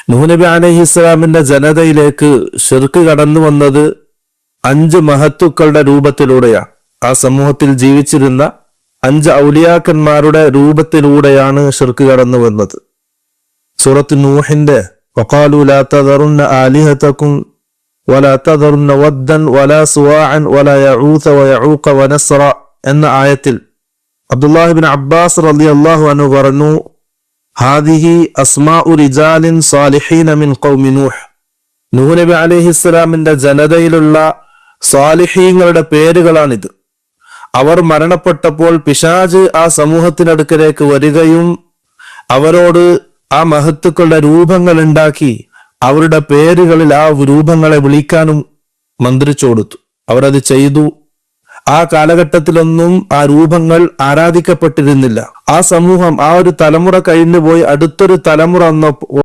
നൂഹ് നബി അലൈഹിസ്സലാമിന്റെ ജനതയിലേക്ക് ശിർക്ക് കടന്നു വന്നത് 5 മഹത്തുക്കളുടെ രൂപത്തിലൂടെയാണ്. ആ സമൂഹത്തിൽ ജീവിച്ചിരുന്ന 5 ഔലിയാക്കന്മാരുടെ രൂപത്തിലൂടെയാണ് ശിർക്ക് കടന്നു വന്നത്. സൂറത്ത് നൂഹിന്റെ വഖാലു ലാ തദറുന്ന ആലിഹതകും വലാ തദറുന്ന വദ്ദൻ വലാ സുവാഅൻ വലാ യഊസ വയഊഖ വനസ്റ എന്ന ആയത്തിൽ അബ്ദുല്ലാഹി ഇബ്നു അബ്ബാസ് റളിയല്ലാഹു അൻഹു പറഞ്ഞു, ഹാദിഹി അസ്മാഉ റിജാലിൻ സാലിഹീന മിൻ ഖൗമി നൂഹ്. നൂഹ് നബി അലൈഹിസ്സലാമിന്റെ ജനതയിലുള്ള സാലിഹീങ്ങളുടെ പേരുകളാണിത്. അവർ മരണപ്പെട്ടപ്പോൾ പിശാച് ആ സമൂഹത്തിനടുക്കലേക്ക് വരികയും അവരോട് ആ മഹത്തുക്കളുടെ രൂപങ്ങൾ ഉണ്ടാക്കി അവരുടെ പേരുകളിൽ ആ രൂപങ്ങളെ വിളിക്കാനും മന്ത്രിച്ചു കൊടുത്തു. അവരത് ചെയ്തു. ആ കാലഘട്ടത്തിലൊന്നും ആ രൂപങ്ങൾ ആരാധിക്കപ്പെട്ടിരുന്നില്ല. ആ സമൂഹം, ആ ഒരു തലമുറ കഴിഞ്ഞു പോയി അടുത്തൊരു തലമുറ